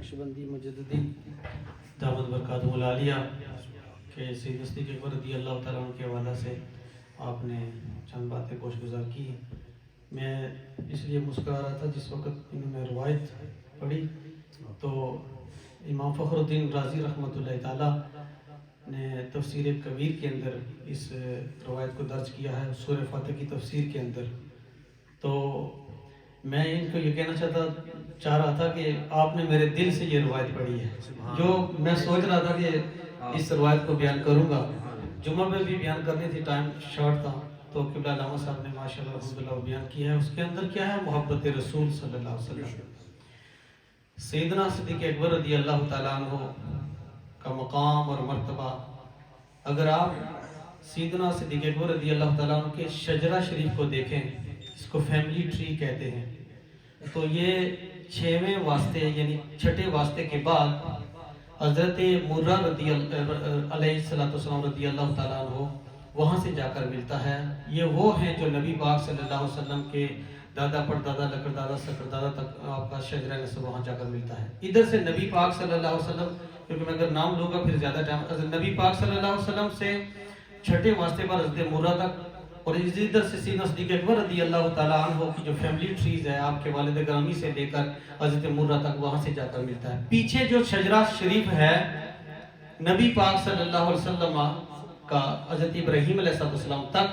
نقشبندی مجددی دامت برکاتہ العالیہ کہ سید صدیق اکبر رضی اللہ تعالیٰ عنہ کے حوالہ سے آپ نے چند باتیں گوش گزار کی ہیں۔ میں اس لیے مسکرا رہا تھا جس وقت انہوں نے روایت پڑھی تو امام فخر الدین رازی رحمۃ اللہ تعالیٰ نے تفسیر کبیر کے اندر اس روایت کو درج کیا ہے، سورہ فاتح کی تفسیر کے اندر۔ تو میں ان کو یہ کہنا چاہ رہا تھا کہ آپ نے میرے دل سے یہ روایت پڑھی ہے، جو میں سوچ رہا تھا کہ اس روایت کو بیان کروں گا، جمعہ میں بھی بیان کرنی تھی، ٹائم شارٹ تھا، تو قبلہ علامہ صاحب نے ماشاءاللہ الحمدللہ بیان کیا ہے۔ اس کے اندر کیا ہے؟ محبت رسول صلی اللہ علیہ وسلم۔ سیدنا صدیق اکبر رضی اللہ تعالیٰ عنہ کا مقام اور مرتبہ، اگر آپ سیدنا صدیق اکبر رضی اللہ تعالیٰ عنہ کے شجرہ شریف کو دیکھیں، اس کو فیملی ٹری کہتے ہیں، تو یہ 6ویں واسطے یعنی چھٹے واسطے کے بعد حضرت مرہ رضی اللہ علیہ السلام رضی اللہ تعالیٰ عنہ وہاں سے جا کر ملتا ہے۔ یہ وہ ہیں جو نبی پاک صلی اللہ علیہ وسلم کے دادا پردادا لکڑدادا سکردادا تک آپ کا شجرہ نسب وہاں جا کر ملتا ہے۔ ادھر سے نبی پاک صلی اللہ علیہ وسلم، کیونکہ میں اگر نام لوں گا پھر زیادہ ٹائم، نبی پاک صلی اللہ علیہ وسلم سے چھٹے واسطے پر حضرت مرہ تک، اور ادھر سے سیدنا صدیق اکبر رضی اللہ تعالیٰ عنہ کی جو فیملی ٹریز ہے آپ کے والد گرامی سے لے کر حضرت مرہ تک وہاں سے جا کر ملتا ہے۔ پیچھے جو شجرہ شریف ہے نبی پاک صلی اللہ علیہ وسلم کا حضرت ابراہیم علیہ السلام تک،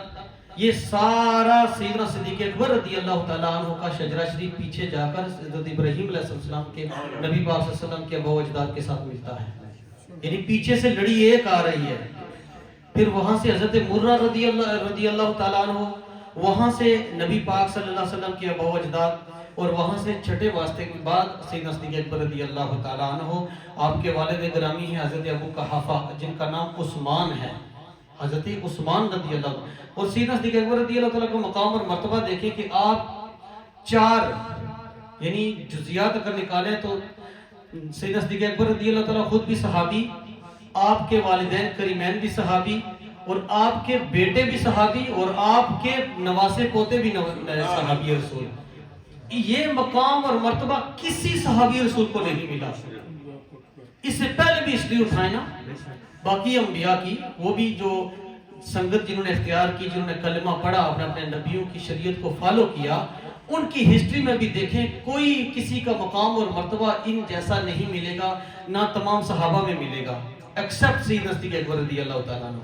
یہ سارا سیدنا صدیق اکبر رضی اللہ تعالیٰ عنہ کا شجرہ شریف پیچھے جا کر حضرت ابراہیم علیہ السلام کے نبی پاک صلی اللہ علیہ وسلم کے ابا و اجداد کے ساتھ ملتا ہے، یعنی پیچھے سے لڑی ایک آ رہی ہے۔ پھر وہاں سے حضرت مرہ رضی اللہ تعالیٰ عنہ، وہاں سے نبی پاک صلی اللہ علیہ وسلم کے ابا و اجداد، اور وہاں سے چھٹے واسطے کے بعد سیدنا صدیق اکبر رضی اللہ تعالیٰ عنہ، آپ کے والد گرامی ہیں حضرت ابو قحافہ جن کا نام عثمان ہے، حضرت عثمان رضی اللہ عنہ۔ اور سیدنا صدیق اکبر رضی اللہ تعالیٰ کا مقام اور مرتبہ دیکھیں کہ آپ 4 یعنی جزیات اگر نکالیں تو سیدنا صدیق اکبر رضی اللہ تعالیٰ خود بھی صحابی، آپ کے والدین کریمین بھی صحابی، اور آپ کے بیٹے بھی صحابی، اور آپ کے نواسے پوتے بھی صحابی رسول۔ یہ مقام اور مرتبہ کسی صحابی رسول کو نہیں ملا۔ اس سے پہلے بھی ہسٹری اٹھائیں نا باقی انبیاء کی، وہ بھی جو سنگت جنہوں نے اختیار کی، جنہوں نے کلمہ پڑھا، اپنے نبیوں کی شریعت کو فالو کیا، ان کی ہسٹری میں بھی دیکھیں کوئی کسی کا مقام اور مرتبہ ان جیسا نہیں ملے گا، نہ تمام صحابہ میں ملے گا، ایکسپٹ سیدنا صدیق اکبر رضی اللہ تعالیٰ عنہ۔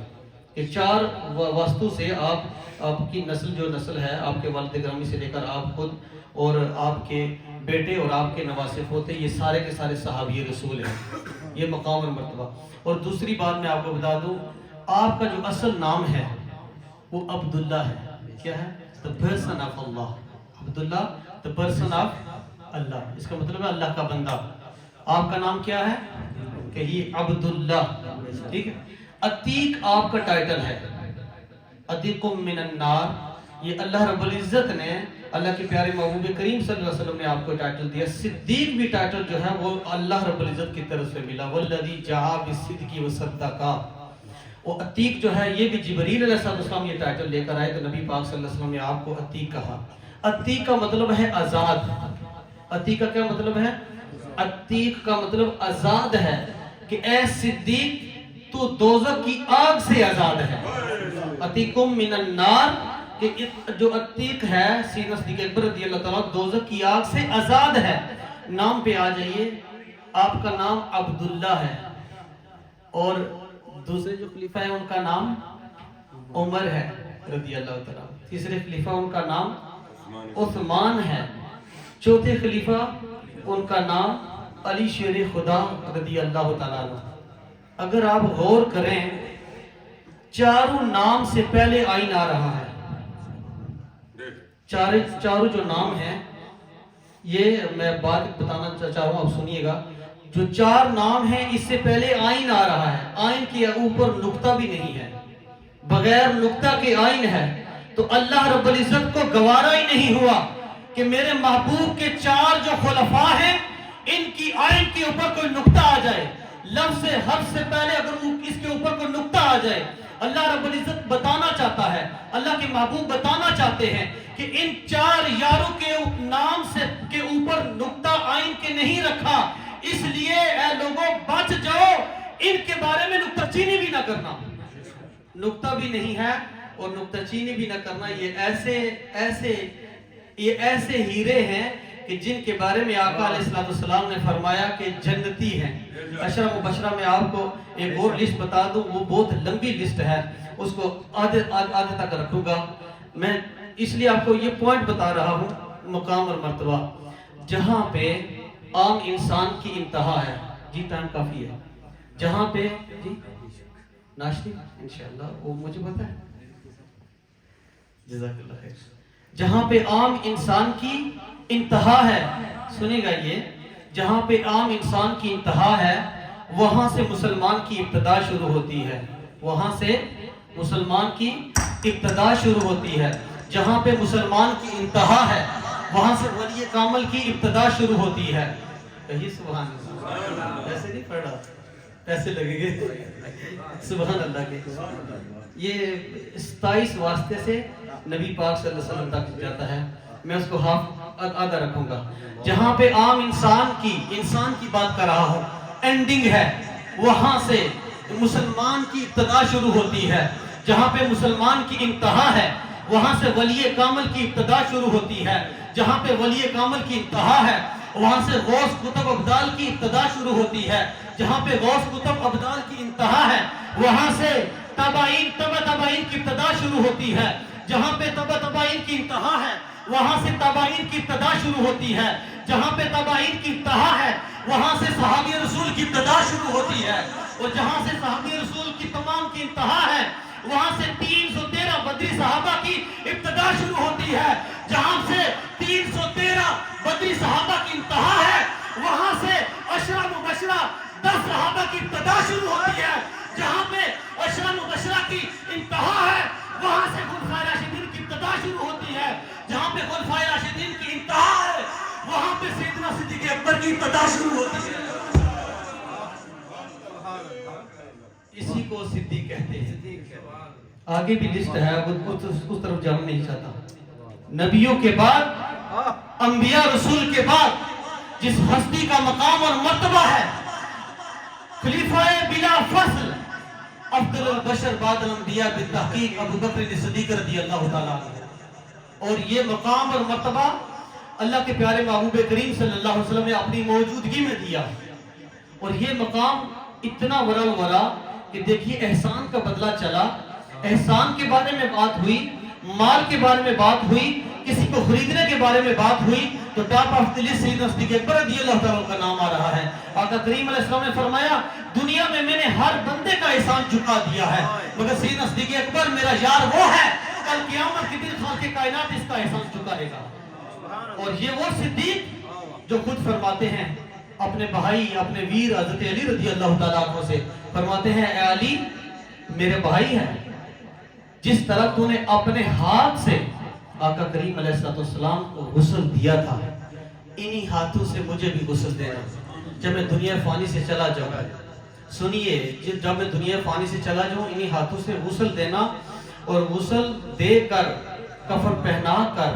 یہ 4 واسطوں سے آپ کی نسل جو نسل ہے، آپ کے والد گرامی سے لے کر آپ خود اور آپ کے بیٹے اور آپ کے نواسے پوتے، یہ سارے کے سارے صحابی رسول ہیں، یہ مقام اور مرتبہ۔ اور دوسری بات میں آپ کو بتا دوں، آپ کا جو اصل نام ہے وہ عبداللہ ہے۔ کیا ہے؟ the person of Allah، Abdullah the person of اللہ، اس کا مطلب ہے اللہ کا بندہ۔ آپ کا نام کیا ہے؟ کہ یہ عبداللہ، ٹھیک ہے۔ عتیق آپ کا ٹائٹل ہے، عتیقم من النار، یہ اللہ رب العزت نے، اللہ کے پیارے محبوب کریم صلی اللہ علیہ وسلم نے آپ کو ٹائٹل دیا۔ صدیق بھی ٹائٹل جو ہے وہ اللہ رب العزت کی طرف سے ملا، والذی جاء بالصدق وصدق۔ وہ عتیق جو ہے یہ بھی جبریل علیہ السلام یہ ٹائٹل لے کر آئے، تو نبی پاک صلی اللہ علیہ وسلم نے آپ کو عتیق کہا۔ عتیق کا مطلب ہے آزاد۔ عتیق کا کیا مطلب ہے؟ عتیق کا مطلب آزاد ہے، کہ اے صدیق تو دوزخ کی آگ سے آزاد ہے۔ عتیقم من النار، کہ جو عتیق ہے سیدنا صدیق اکبر رضی اللہ تعالیٰ دوزخ کی آگ سے آزاد ہے۔ نام پہ آ جائیے، آپ کا نام عبداللہ ہے، اور دوسرے جو خلیفہ ہیں ان کا نام عمر ہے رضی اللہ تعالیٰ، تیسرے خلیفہ ان کا نام عثمان ہے، چوتھے خلیفہ ان کا نام علی شیر خدا رضی اللہ تعالیٰ عنہ۔ اگر آپ غور کریں، چاروں نام سے پہلے آئین آ رہا ہے، چاروں جو نام ہیں، یہ میں بات بتانا چاہ رہا ہوں، آپ سنیے گا، جو 4 نام ہیں اس سے پہلے آئین آ رہا ہے، آئین کے اوپر نقطہ بھی نہیں ہے، بغیر نقطہ کے آئین ہے، تو اللہ رب العزت کو گوارا ہی نہیں ہوا کہ میرے محبوب کے 4 جو خلفاء ہیں ان کی آئین کے اوپر کوئی نقطہ آ جائے، لفظ حرف سے پہلے اگر اس کے اوپر کوئی نقطہ آ جائے۔ اللہ رب العزت بتانا چاہتا ہے، اللہ کے محبوب بتانا چاہتے ہیں کہ ان 4 یاروں کے نام سے کے اوپر نقطہ آئین کے نہیں رکھا، اس لیے اے لوگوں بچ جاؤ، ان کے بارے میں نکتہ چینی بھی نہ کرنا، نکتہ بھی نہیں ہے اور نکتہ چینی بھی نہ کرنا۔ یہ ایسے ہیرے ہیں کہ جن کے بارے میں آقا علیہ السلام نے فرمایا کہ جنتی ہیں۔ عشرہ مبشرہ میں آپ کو ایک اور لسٹ بتا دوں، وہ بہت لمبی لسٹ ہے، اس کو آدھے تک رکھوں گا میں، اس لیے آپ کو یہ پوائنٹ بتا رہا ہوں۔ مقام اور مرتبہ جہاں پہ عام انسان کی انتہا ہے، جی ٹائم کافی ہے، جہاں پہ جی ناشتی انشاءاللہ وہ مجھے پتا ہے، جزاک اللہ خیر، جہاں پہ عام انسان کی انتہا ہے، سنیں گا یہ، جہاں پہ عام انسان کی انتہا ہے وہاں سے مسلمان کی ابتدا شروع ہوتی ہے، وہاں سے مسلمان کی ابتدا شروع ہوتی ہے، جہاں پہ مسلمان کی انتہا ہے وہاں سے ولی کامل کی ابتدا شروع ہوتی ہے۔ کہیے سبحان اللہ، ایسے نہیں پڑھ رہا، پیسے لگے گے سبحان اللہ کے۔ یہ 27 واسطے سے نبی پاک صلی اللہ علیہ وسلم تک جاتا ہے، میں اس کو آدھا رکھوں گا۔ جہاں پہ عام انسان کی بات کر رہا ہوں، اینڈنگ ہے، وہاں سے مسلمان کی ابتدا شروع ہوتی ہے، جہاں پہ مسلمان کی انتہا ہے وہاں سے ولی کامل کی ابتدا شروع ہوتی ہے، جہاں پہ ولی کامل کی انتہا ہے وہاں سے غوث قطب ابدال کی ابتدا شروع ہوتی ہے، جہاں پہ غوث قطب ابدال کی انتہا ہے وہاں سے تابعین کی ابتدا شروع ہوتی ہے، جہاں پہ تابعین کی انتہا ہے وہاں سے تابعین کی ابتدا شروع ہوتی ہے، جہاں پہ تابعین کی انتہا ہے وہاں سے صحابی رسول کی ابتدا شروع ہوتی ہے، اور جہاں سے صحابی رسول کی تمام کی انتہا ہے وہاں سے 313 بدری صحابہ کی ابتدا شروع ہوتی ہے، جہاں سے 313 بدری صحابہ کی انتہا ہے وہاں سے عشرہ مبشرہ 10 صحابہ کی ابتدا شروع ہوتی ہے، جہاں پہ عشرہ مبشرہ کی انتہا ہے وہاں سے خلفائے راشدین کی ابتدا شروع ہوتی ہے، جہاں پہ خلفائے راشدین کی انتہا ہے وہاں پہ سیدنا صدیق اکبر کی ابتدا شروع ہوتی ہے۔ اسی کو صدیق کہتے ہیں۔ آگے بھی لسٹ ہے، اس طرف جانا نہیں چاہتا۔ نبیوں کے بعد، انبیاء رسول کے بعد جس ہستی کا مقام اور مرتبہ ہے، خلیفہ بلا فصل افضل البشر بعد الانبیاء بالتحقیق ابو بکر صدیق رضی اللہ تعالیٰ عنہ، اور یہ مقام اور مرتبہ اللہ کے پیارے محبوب کریم صلی اللہ علیہ وسلم نے اپنی موجودگی میں دیا، اور یہ مقام اتنا ورا کہ دیکھیے احسان کا بدلہ چلا، احسان کے بارے میں بات ہوئی، مال کے بارے میں بات ہوئی، کسی کو خریدنے کے بارے میں بات ہوئی تو ٹاپ آف دی لسٹ سیدنا صدیق اکبر رضی اللہ تعالیٰ کا نام آ رہا ہے۔ آقا کریم علیہ السلام نے فرمایا دنیا میں میں نے ہر بندے کا احسان چکا دیا ہے مگر سیدنا صدیق اکبر میرا یار وہ ہے، کل قیامت کے دن خالق کائنات اس کا احسان چکائے گا۔ اور یہ وہ صدیق جو خود فرماتے ہیں اپنے بھائی، اپنے ویر حضرت علی رضی اللہ تعالیٰ عنہ سے، فرماتے ہیں اے علی میرے بھائی ہیں، جس طرح تو نے اپنے ہاتھ سے آقا کریم علیہ السلام کو غسل دیا تھا، انہی ہاتھوں سے مجھے بھی غسل دینا جب میں دنیا فانی سے چلا جاؤں۔ سنیے، جب میں دنیا فانی سے چلا جاؤں انہی ہاتھوں سے غسل دینا، اور غسل دے کر کفن پہنا کر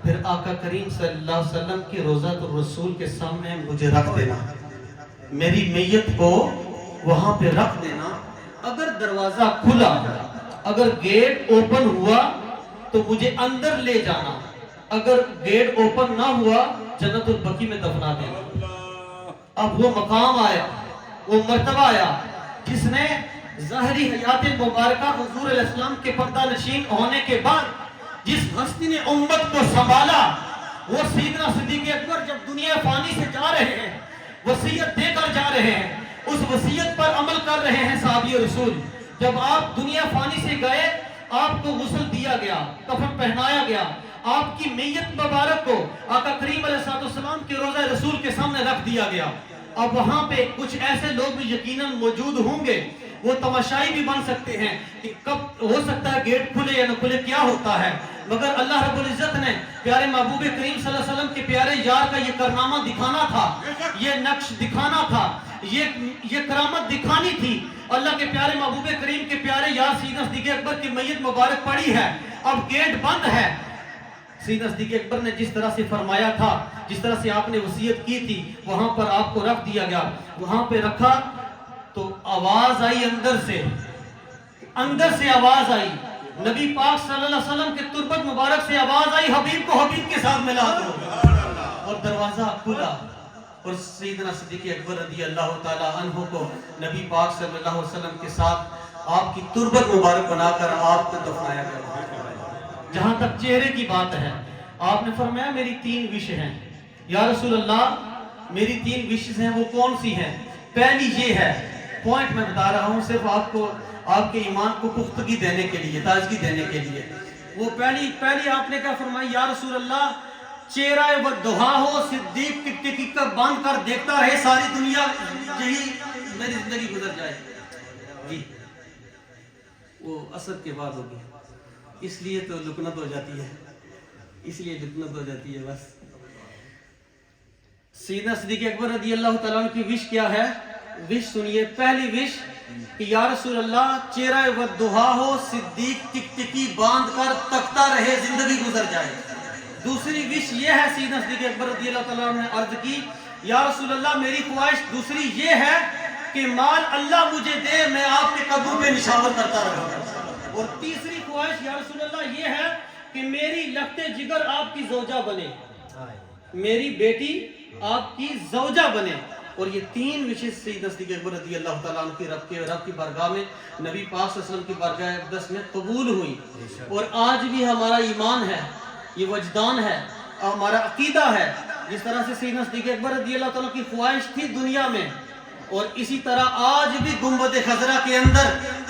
پھر آقا کریم صلی اللہ علیہ وسلم کی روضۃ الرسول کے سامنے مجھے رکھ دینا، میری میت کو وہاں پہ رکھ دینا۔ اگر دروازہ کھلا، اگر گیٹ اوپن ہوا تو مجھے اندر لے جانا، اگر گیٹ اوپن نہ ہوا جنت البقیع میں دفنا دینا۔ اب وہ مقام آیا، وہ مرتبہ آیا جس نے ظاہری حیات مبارکہ حضور علیہ السلام کے پردہ نشین ہونے کے بعد جس ہستی نے امت کو سنبھالا، وہ سیدنا صدیق اکبر جب دنیا فانی سے جا رہے ہیں وصیت دے کر جا رہے ہیں، اس وصیت پر عمل کر رہے ہیں صحابی رسول۔ جب آپ دنیا فانی سے گئے آپ کو غسل دیا گیا، کفن پہنایا گیا، آپ کی میت مبارک کو آقا کریم علیہ السلام کے روضہ رسول کے سامنے رکھ دیا گیا۔ اب وہاں پہ کچھ ایسے لوگ بھی یقیناً موجود ہوں گے، وہ تماشائی بھی بن سکتے ہیں کہ کب ہو سکتا ہے گیٹ کھلے یا نہ کھلے، کیا ہوتا ہے، مگر اللہ رب العزت نے پیارے محبوب کریم صلی اللہ علیہ وسلم کے پیارے یار کا یہ کارنامہ دکھانا تھا، یہ نقش دکھانا تھا، یہ کرامت دکھانی تھی۔ اللہ کے پیارے محبوب کریم کے پیارے یار سیدنا صدیق اکبر کی میت مبارک پڑی ہے، اب گیٹ بند ہے، سیدنا صدیق اکبر نے جس طرح سے فرمایا تھا، جس طرح سے آپ نے وصیت کی تھی، وہاں پر آپ کو رکھ دیا گیا. وہاں پہ رکھا تو آواز آئی اندر سے آواز آئی، نبی پاک صلی اللہ علیہ وسلم کے تربت مبارک سے آواز آئی، حبیب کو حبیب کے ساتھ ملا دو. اور دروازہ کھلا اور سیدنا صدیق اکبر رضی اللہ تعالیٰ عنہ کو نبی پاک صلی اللہ علیہ وسلم کے ساتھ آپ کی تربت مبارک بنا کر آپ کو دفنایا گیا. جہاں تک چہرے کی بات ہے، آپ نے فرمایا میری 3 وش ہیں. یا رسول اللہ میری 3 وشز ہیں، وہ کون سی ہیں؟ پہلی یہ ہے، پوائنٹ میں بتا رہا ہوں صرف آپ کو، آپ کے ایمان کو پختگی دینے کے لیے، تازگی دینے کے لیے. وہ پہلی آپ نے کیا فرمائی؟ یا رسول اللہ چہرہ ودہا ہو، صدیق ٹک ٹک کر باندھ کر دیکھتا رہے ساری دنیا، یہی میری زندگی گزر جائے. جی وہ عصر کے بعد ہوگی، اس لیے تو لکنت ہو جاتی ہے، اس لیے لکنت ہو جاتی ہے بس. سیدنا صدیق اکبر رضی اللہ تعالیٰ عنہ کی وش کیا ہے؟ وش سنیے. پہلی وش کہ یا رسول اللہ چہرہ ودہا ہو، صدیق ٹکٹکی باندھ کر تکتا رہے، زندگی گزر جائے. دوسری وش یہ ہے، سیدنا صدیق اکبر رضی اللہ تعالیٰ عنہ نے عرض کی یا رسول اللہ میری خواہش دوسری یہ ہے کہ مال اللہ مجھے دے، میں آپ کے قدموں پہ نشاور کرتا رہا. اور تیسری خواہش یا رسول اللہ یہ ہے کہ میری لخت جگر آپ کی زوجہ بنے، میری بیٹی آپ کی زوجہ بنے. اور یہ 3 وشز سیدنا صدیق اکبر رضی اللہ تعالیٰ عنہ کی رب کی بارگاہ میں، نبی پاک صلی اللہ علیہ وسلم کی بارگاہ اقدس میں قبول ہوئی. اور آج بھی ہمارا ایمان ہے، یہ وجدان ہے، ہمارا عقیدہ ہے. جس طرح سے سیدنا صدیق اکبر رضی اللہ تعالیٰ کی خواہش تھی دنیا میں، اور اسی طرح آج بھی گنبد خضرا کے اندر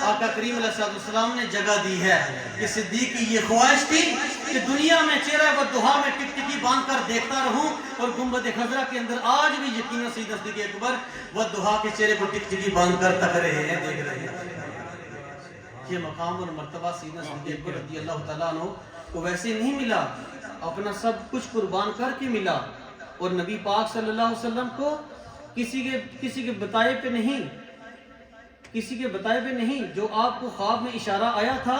آقا کریم علیہ السلام نے جگہ دی ہے کہ صدیق کی یہ خواہش تھی کہ دنیا میں چہرہ ودہا میں ٹکٹکی باندھ کر دیکھتا رہوں، اور گنبد خضرا کے اندر آج بھی یقیناً سیدنا صدیق اکبر ودہا کے چہرے کو ٹکٹکی باندھ کر تک رہے ہیں، دیکھ رہے ہیں. یہ مقام اور مرتبہ سیدنا صدیق اکبر رضی اللہ تعالیٰ عنہ کو ویسے نہیں ملا، اپنا سب کچھ قربان کر کے ملا. اور نبی پاک صلی اللہ علیہ وسلم کو کسی کے بتائے پہ نہیں، جو آپ کو خواب میں اشارہ آیا تھا،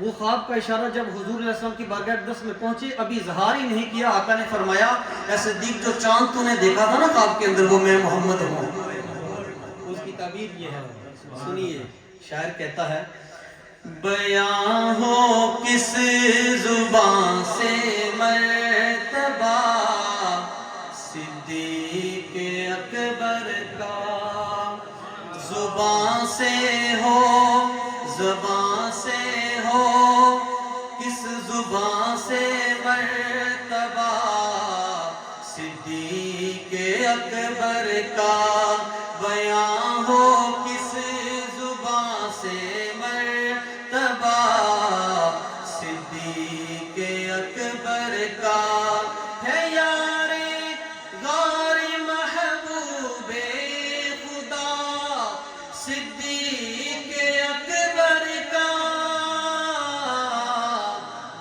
وہ خواب کا اشارہ جب حضور علیہ السلام کی بارگاہ اقدس میں پہنچے ابھی اظہار ہی نہیں کیا. آقا نے فرمایا اے صدیق جو چاند تو نے دیکھا تھا نا خواب کے اندر، وہ میں محمد ہوں. اس کی تعبیر یہ ہے، سنیے. شاعر کہتا ہے بیاں ہو کس زبان سے مرتبہ صدیق اکبر کا، زبان سے ہو کس زبان سے مرتبہ صدیق اکبر کا، بیاں ہو کس زبان سے مرتبہ صدیق اکبر کا. ہے یار غار محبوب خدا صدیق اکبر کا،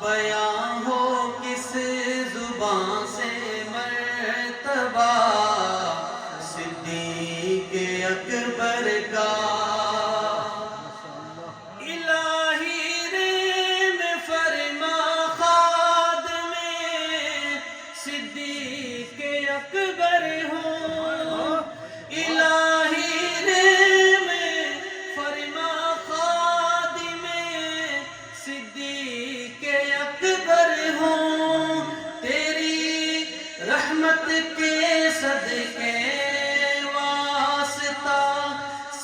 بیاں ہو کس زبان سے مرتبہ صدیق اکبر کا. الہی رے میں فرما خادم صدیق اکبر ہوں، الہی رے میں فرما خادم صدیق اکبر ہوں. تیری رحمت کے صدقے واسطہ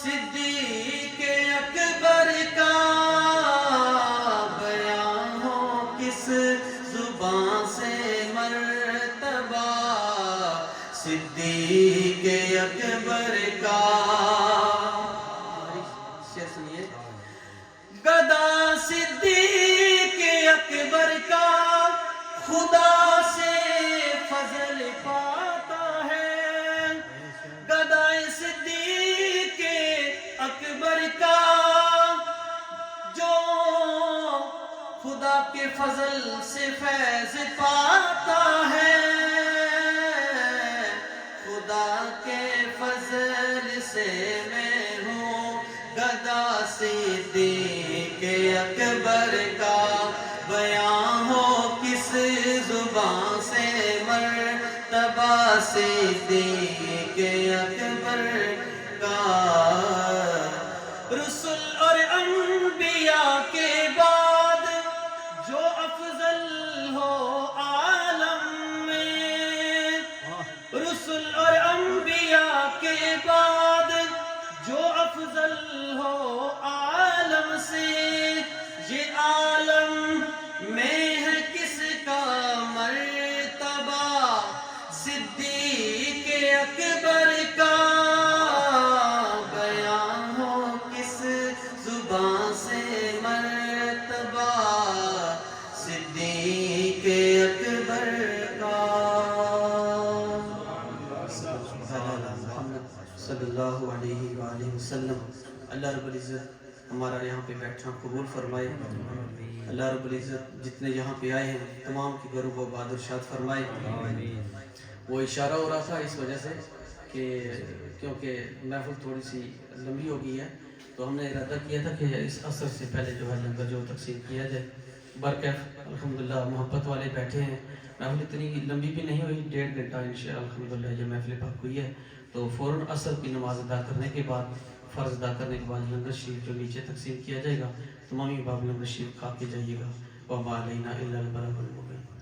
صدیق اکبر کا، بیاں ہو کس زبان سے مرتبہ صدیق اکبر کا. سنیے گدا صدیق اکبر کا خدا سے فضل پاتا ہے، گدا صدیق اکبر کا جو خدا کے فضل سے فیض پاتا ہے، خدا کے فضل سے میں ہوں گدا صدیق اکبر کا، بیاں ہو کس صدیق اکبر کا، رسل اور انبیاء کے بعد جو افضل ہو عالم میں، رسل اور انبیاء کے بعد جو افضل ہو عالم سے، یہ عالم میں ہے کس کا مرتبہ صدیق اکبر کا، بیان ہو کس زبان سے مرتبہ صدیق اکبر کا۔ محمد صلی اللہ علیہ وآلہ وسلم۔ اللہ رب العزت ہمارا یہاں پہ بیٹھنا قبول فرمائے، اللہ رب العزت جتنے یہاں پہ آئے ہیں تمام کی گھروں کو آباد و شاد فرمائے۔ وہ اشارہ ہو رہا تھا اس وجہ سے کہ کیونکہ محفل تھوڑی سی لمبی ہو گئی ہے، تو ہم نے ارادہ کیا تھا کہ اس عصر سے پہلے جو ہے لنگر جو تقسیم کیا جائے۔ برکیف الحمدللہ محبت والے بیٹھے ہیں، محفل اتنی لمبی بھی نہیں ہوئی، 1.5 گھنٹہ انشاءاللہ الحمدللہ یہ محفل پاک ہوئی ہے۔ تو فوراً عصر کی نماز ادا کرنے کے بعد، فرض ادا کرنے کے بعد لنگر شریف جو نیچے تقسیم کیا جائے گا، تمامی باب لنگر شریف کھا کے جائیے گا۔ وَمَا عَلَيْنَا إِلَّا الْبَلَاغُ الْمُبِينُ۔